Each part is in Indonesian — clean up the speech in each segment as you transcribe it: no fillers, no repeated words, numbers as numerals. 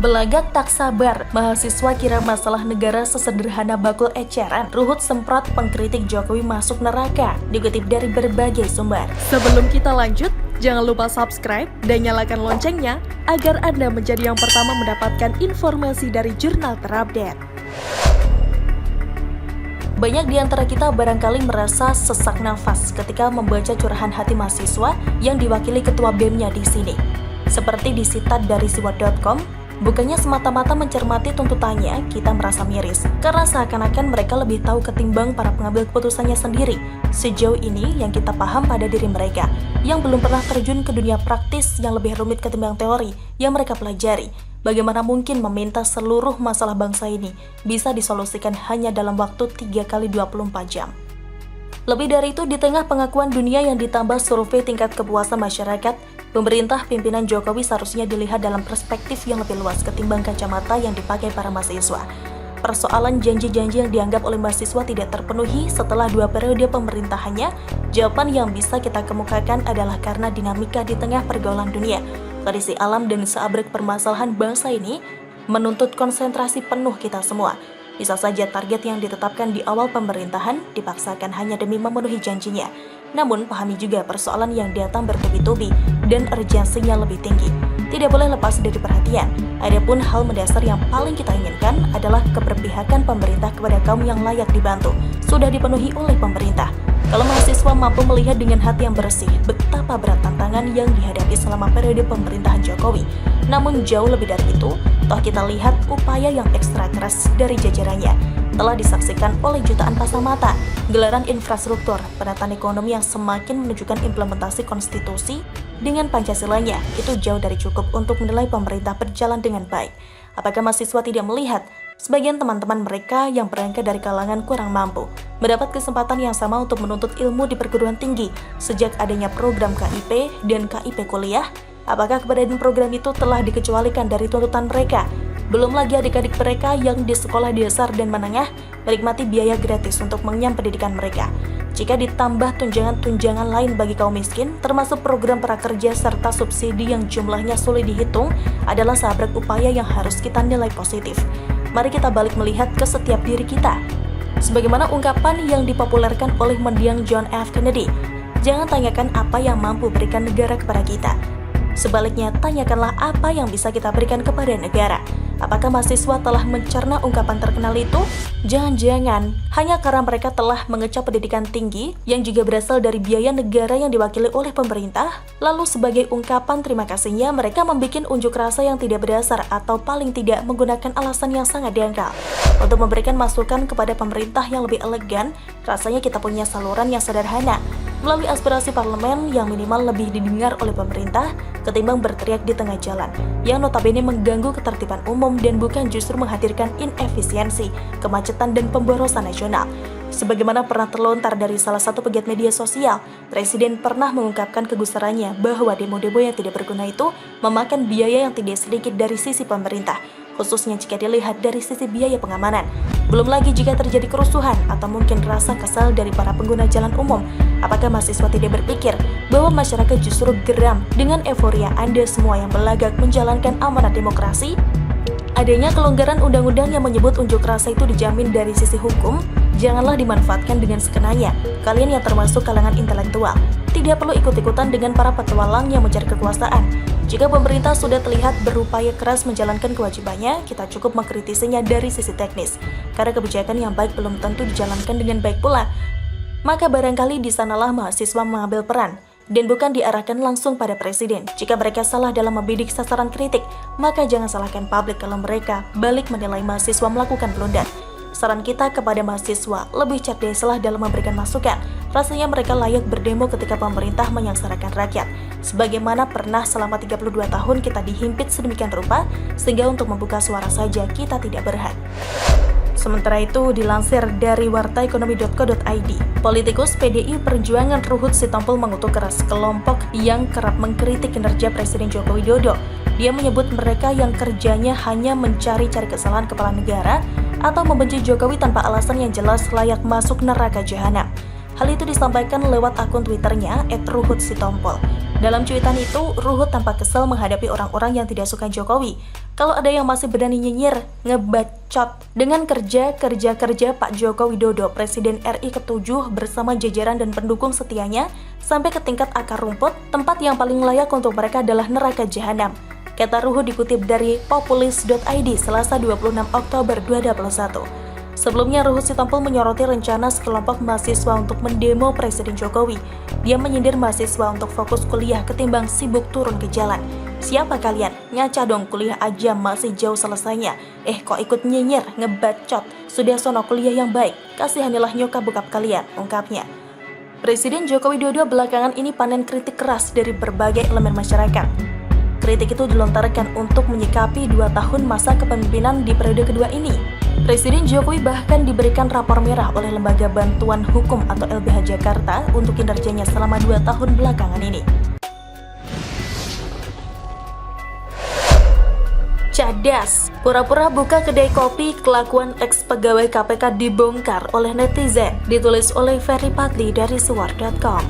Belagak tak sabar, mahasiswa kira masalah negara sesederhana bakul eceran. Ruhut semprot pengkritik Jokowi masuk neraka, dikutip dari berbagai sumber. Sebelum kita lanjut, jangan lupa subscribe dan nyalakan loncengnya agar Anda menjadi yang pertama mendapatkan informasi dari jurnal terupdate. Banyak di antara kita barangkali merasa sesak nafas ketika membaca curahan hati mahasiswa yang diwakili ketua BEM-nya di sini. Seperti disitat dari siwat.com, bukannya semata-mata mencermati tuntutannya, kita merasa miris karena seakan-akan mereka lebih tahu ketimbang para pengambil keputusannya sendiri. Sejauh ini yang kita paham pada diri mereka yang belum pernah terjun ke dunia praktis yang lebih rumit ketimbang teori yang mereka pelajari. Bagaimana mungkin meminta seluruh masalah bangsa ini bisa disolusikan hanya dalam waktu 3x24 jam? Lebih dari itu, di tengah pengakuan dunia yang ditambah survei tingkat kepuasan masyarakat, pemerintah pimpinan Jokowi seharusnya dilihat dalam perspektif yang lebih luas ketimbang kacamata yang dipakai para mahasiswa. Persoalan janji-janji yang dianggap oleh mahasiswa tidak terpenuhi setelah 2 periode pemerintahannya, jawaban yang bisa kita kemukakan adalah karena dinamika di tengah pergaulan dunia. Kondisi alam dan seabrek permasalahan bangsa ini menuntut konsentrasi penuh kita semua. Bisa saja target yang ditetapkan di awal pemerintahan dipaksakan hanya demi memenuhi janjinya. Namun pahami juga persoalan yang datang bertubi-tubi dan urgensinya lebih tinggi. Tidak boleh lepas dari perhatian. Adapun hal mendasar yang paling kita inginkan adalah keberpihakan pemerintah kepada kaum yang layak dibantu. Sudah dipenuhi oleh pemerintah. Kalau mahasiswa mampu melihat dengan hati yang bersih betapa berat tantangan yang dihadapi selama periode pemerintahan Jokowi. Namun jauh lebih dari itu, toh kita lihat upaya yang ekstra keras dari jajarannya telah disaksikan oleh jutaan pasang mata. Gelaran infrastruktur, penataan ekonomi yang semakin menunjukkan implementasi konstitusi dengan Pancasilanya itu jauh dari cukup untuk menilai pemerintah berjalan dengan baik. Apakah mahasiswa tidak melihat sebagian teman-teman mereka yang berangkat dari kalangan kurang mampu mendapat kesempatan yang sama untuk menuntut ilmu di perguruan tinggi sejak adanya program KIP dan KIP kuliah? Apakah keberadaan program itu telah dikecualikan dari tuntutan mereka? Belum lagi adik-adik mereka yang di sekolah dasar dan menengah menikmati biaya gratis untuk mengenyam pendidikan mereka. Jika ditambah tunjangan-tunjangan lain bagi kaum miskin, termasuk program prakerja serta subsidi yang jumlahnya sulit dihitung, adalah sahabat upaya yang harus kita nilai positif. Mari kita balik melihat ke setiap diri kita. Sebagaimana ungkapan yang dipopulerkan oleh mendiang John F. Kennedy, jangan tanyakan apa yang mampu berikan negara kepada kita. Sebaliknya, tanyakanlah apa yang bisa kita berikan kepada negara. Apakah mahasiswa telah mencerna ungkapan terkenal itu? Jangan-jangan hanya karena mereka telah mengecap pendidikan tinggi yang juga berasal dari biaya negara yang diwakili oleh pemerintah, lalu sebagai ungkapan terima kasihnya mereka membuat unjuk rasa yang tidak berdasar atau paling tidak menggunakan alasan yang sangat dangkal. Untuk memberikan masukan kepada pemerintah yang lebih elegan, rasanya kita punya saluran yang sederhana, melalui aspirasi parlemen yang minimal lebih didengar oleh pemerintah ketimbang berteriak di tengah jalan, yang notabene mengganggu ketertiban umum dan bukan justru menghadirkan inefisiensi, kemacetan, dan pemborosan nasional. Sebagaimana pernah terlontar dari salah satu pegiat media sosial, Presiden pernah mengungkapkan kegusarannya bahwa demo-demo yang tidak berguna itu memakan biaya yang tidak sedikit dari sisi pemerintah, khususnya jika dilihat dari sisi biaya pengamanan. Belum lagi jika terjadi kerusuhan atau mungkin rasa kesal dari para pengguna jalan umum. Apakah mahasiswa tidak berpikir bahwa masyarakat justru geram dengan euforia Anda semua yang belagak menjalankan amanat demokrasi? Adanya kelonggaran undang-undang yang menyebut unjuk rasa itu dijamin dari sisi hukum, janganlah dimanfaatkan dengan sekenanya. Kalian yang termasuk kalangan intelektual tidak perlu ikut-ikutan dengan para petualang yang mencari kekuasaan. Jika pemerintah sudah terlihat berupaya keras menjalankan kewajibannya, kita cukup mengkritisinya dari sisi teknis. Karena kebijakan yang baik belum tentu dijalankan dengan baik pula. Maka barangkali di sanalah mahasiswa mengambil peran, dan bukan diarahkan langsung pada presiden. Jika mereka salah dalam membidik sasaran kritik, maka jangan salahkan publik kalau mereka balik menilai mahasiswa melakukan blunder. Saran kita kepada mahasiswa, lebih cerdaslah dalam memberikan masukan. Rasanya mereka layak berdemo ketika pemerintah menyengsarakan rakyat. Sebagaimana pernah selama 32 tahun kita dihimpit sedemikian rupa, sehingga untuk membuka suara saja kita tidak berhak. Sementara itu, dilansir dari wartaekonomi.co.id, politikus PDI Perjuangan Ruhut Sitompul mengutuk keras kelompok yang kerap mengkritik kinerja Presiden Joko Widodo. Dia menyebut mereka yang kerjanya hanya mencari-cari kesalahan kepala negara atau membenci Jokowi tanpa alasan yang jelas layak masuk neraka jahanam. Hal itu disampaikan lewat akun Twitternya @ruhutsitompul. Dalam cuitan itu, Ruhut tampak kesal menghadapi orang-orang yang tidak suka Jokowi. Kalau ada yang masih berani nyinyir, ngebacot dengan kerja Pak Joko Widodo, Presiden RI ke-7 bersama jajaran dan pendukung setianya, sampai ke tingkat akar rumput, tempat yang paling layak untuk mereka adalah neraka jahanam. Kata Ruhut dikutip dari populis.id Selasa 26 Oktober 2021. Sebelumnya, Ruhut Sitompul menyoroti rencana sekelompok mahasiswa untuk mendemo Presiden Jokowi. Dia menyindir mahasiswa untuk fokus kuliah ketimbang sibuk turun ke jalan. Siapa kalian? Ngaca dong, kuliah aja masih jauh selesainya. Kok ikut nyinyir, ngebacot? Sudah sono kuliah yang baik. Kasihanilah nyokap bokap kalian, ungkapnya. Presiden Joko Widodo belakangan ini panen kritik keras dari berbagai elemen masyarakat. Kritik itu dilontarkan untuk menyikapi 2 tahun masa kepemimpinan di periode kedua ini. Presiden Jokowi bahkan diberikan rapor merah oleh Lembaga Bantuan Hukum atau LBH Jakarta untuk kinerjanya selama 2 tahun belakangan ini. Cadas, pura-pura buka kedai kopi, kelakuan ex-pegawai KPK dibongkar oleh netizen, ditulis oleh Ferry Padli dari suar.com.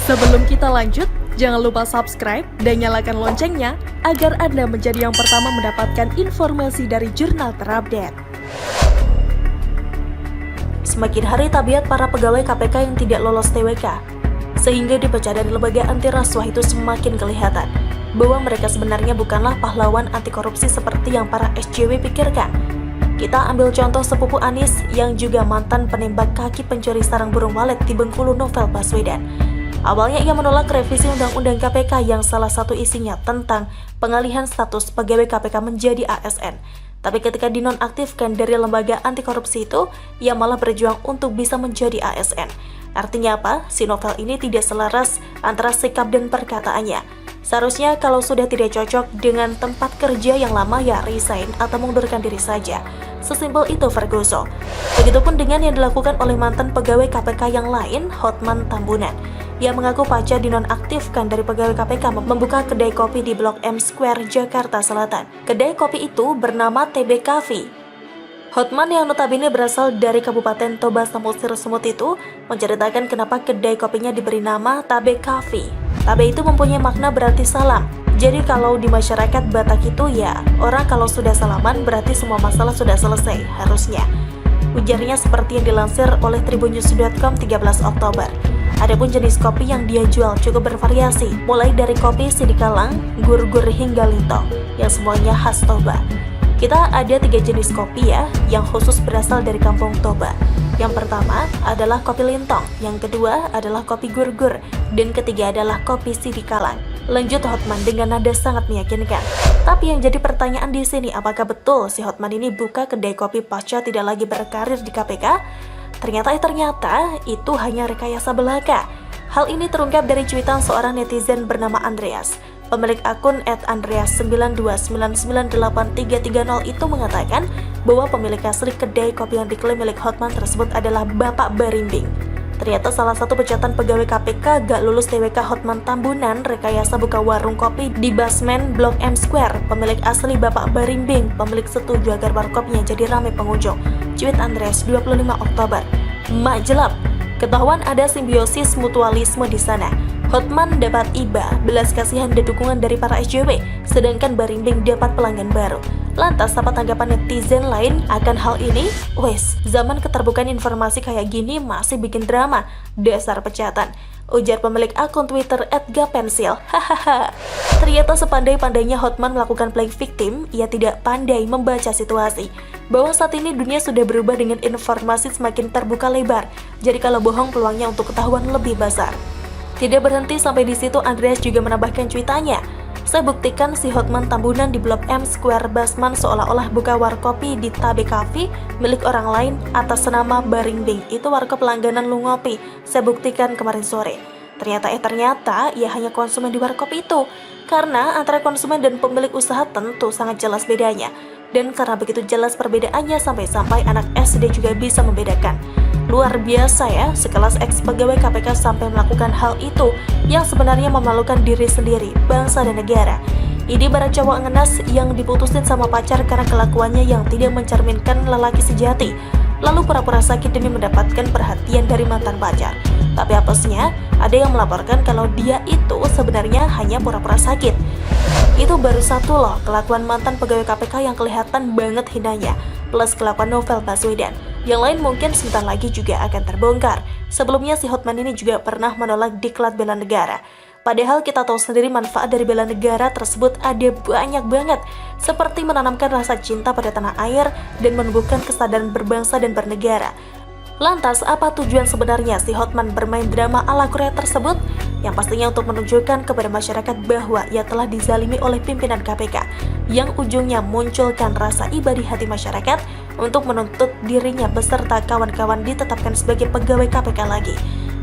Sebelum kita lanjut, jangan lupa subscribe dan nyalakan loncengnya agar Anda menjadi yang pertama mendapatkan informasi dari jurnal terupdate. Semakin hari tabiat para pegawai KPK yang tidak lolos TWK, sehingga dipecat dari lembaga anti rasuah itu semakin kelihatan bahwa mereka sebenarnya bukanlah pahlawan anti korupsi seperti yang para SJW pikirkan. Kita ambil contoh sepupu Anies yang juga mantan penembak kaki pencuri sarang burung walet di Bengkulu, Novel Baswedan. Awalnya ia menolak revisi Undang-Undang KPK yang salah satu isinya tentang pengalihan status pegawai KPK menjadi ASN. Tapi ketika dinonaktifkan dari lembaga anti korupsi itu, ia malah berjuang untuk bisa menjadi ASN. Artinya apa? Si Novel ini tidak selaras antara sikap dan perkataannya. Seharusnya kalau sudah tidak cocok dengan tempat kerja yang lama ya resign atau mengundurkan diri saja. Sesimpel itu Ferguson. Begitupun dengan yang dilakukan oleh mantan pegawai KPK yang lain, Hotman Tambunan. Ia mengaku pasca dinonaktifkan dari pegawai KPK membuka kedai kopi di Blok M Square, Jakarta Selatan. Kedai kopi itu bernama TB Cafe. Hotman yang notabene berasal dari Kabupaten Toba Samosir Sumut itu menceritakan kenapa kedai kopinya diberi nama Tabe Cafe. Tabe itu mempunyai makna berarti salam. Jadi kalau di masyarakat Batak itu ya, orang kalau sudah salaman berarti semua masalah sudah selesai, harusnya. Ujarnya seperti yang dilansir oleh tribunnews.com 13 Oktober. Adapun jenis kopi yang dia jual cukup bervariasi, mulai dari kopi Sidikalang, Gur-Gur hingga Lintong, yang semuanya khas Toba. Kita ada 3 jenis kopi ya, yang khusus berasal dari kampung Toba. Yang pertama adalah kopi Lintong, yang kedua adalah kopi Gur-Gur, dan ketiga adalah kopi Sidikalang. Lanjut Hotman dengan nada sangat meyakinkan. Tapi yang jadi pertanyaan di sini, apakah betul si Hotman ini buka kedai kopi pasca tidak lagi berkarir di KPK? Ternyata itu hanya rekayasa belaka. Hal ini terungkap dari cuitan seorang netizen bernama Andreas. Pemilik akun @andreas92998330 itu mengatakan bahwa pemilik asli kedai kopi yang diklaim milik Hotman tersebut adalah Bapak Barimbing. Ternyata salah satu pecatan pegawai KPK gak lulus TWK Hotman Tambunan rekayasa buka warung kopi di basement Blok M Square. Pemilik asli Bapak Barimbing, pemilik setuju agar warkopnya jadi ramai pengunjung. Cuit Andreas 25 Oktober. Mak jelap, ketahuan ada simbiosis mutualisme di sana. Hotman dapat iba, belas kasihan dan dukungan dari para SJW, sedangkan Barimbing dapat pelanggan baru. Lantas apa tanggapan netizen lain akan hal ini? Wes, zaman keterbukaan informasi kayak gini masih bikin drama. Dasar pecatan. Ujar pemilik akun Twitter @gapensil. Hahaha. Ternyata sepandai-pandainya Hotman melakukan playing victim, ia tidak pandai membaca situasi. Bahwa saat ini dunia sudah berubah dengan informasi semakin terbuka lebar. Jadi kalau bohong peluangnya untuk ketahuan lebih besar. Tidak berhenti sampai di situ, Andreas juga menambahkan cuitannya. Saya buktikan si Hotman Tambunan di Blok M Square Basman seolah-olah buka warkopi di Tabe Cafe milik orang lain atas nama Barimbing. Itu warkop langganan lu ngopi. Saya buktikan kemarin sore. Ternyata ia hanya konsumen di warkop itu. Karena antara konsumen dan pemilik usaha tentu sangat jelas bedanya. Dan karena begitu jelas perbedaannya sampai-sampai anak SD juga bisa membedakan. Luar biasa ya, sekelas ex-pegawai KPK sampai melakukan hal itu yang sebenarnya memalukan diri sendiri, bangsa dan negara. Ini barat cowok ngenas yang diputusin sama pacar karena kelakuannya yang tidak mencerminkan lelaki sejati, lalu pura-pura sakit demi mendapatkan perhatian dari mantan pacar. Tapi apesnya, ada yang melaporkan kalau dia itu sebenarnya hanya pura-pura sakit. Itu baru satu loh kelakuan mantan pegawai KPK yang kelihatan banget hinanya, plus kelakuan Novel Baswedan. Yang lain mungkin sebentar lagi juga akan terbongkar. Sebelumnya si Hotman ini juga pernah menolak diklat bela negara. Padahal kita tahu sendiri manfaat dari bela negara tersebut ada banyak banget, seperti menanamkan rasa cinta pada tanah air dan menumbuhkan kesadaran berbangsa dan bernegara. Lantas, apa tujuan sebenarnya si Hotman bermain drama ala Korea tersebut? Yang pastinya untuk menunjukkan kepada masyarakat bahwa ia telah dizalimi oleh pimpinan KPK, yang ujungnya munculkan rasa iba di hati masyarakat untuk menuntut dirinya beserta kawan-kawan ditetapkan sebagai pegawai KPK lagi.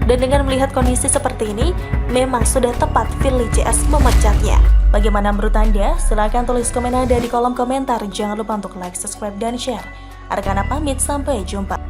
Dan dengan melihat kondisi seperti ini, memang sudah tepat Firly CS memecatnya. Bagaimana menurut Anda? Silahkan tulis komen Anda di kolom komentar. Jangan lupa untuk like, subscribe, dan share. Arkana pamit, sampai jumpa.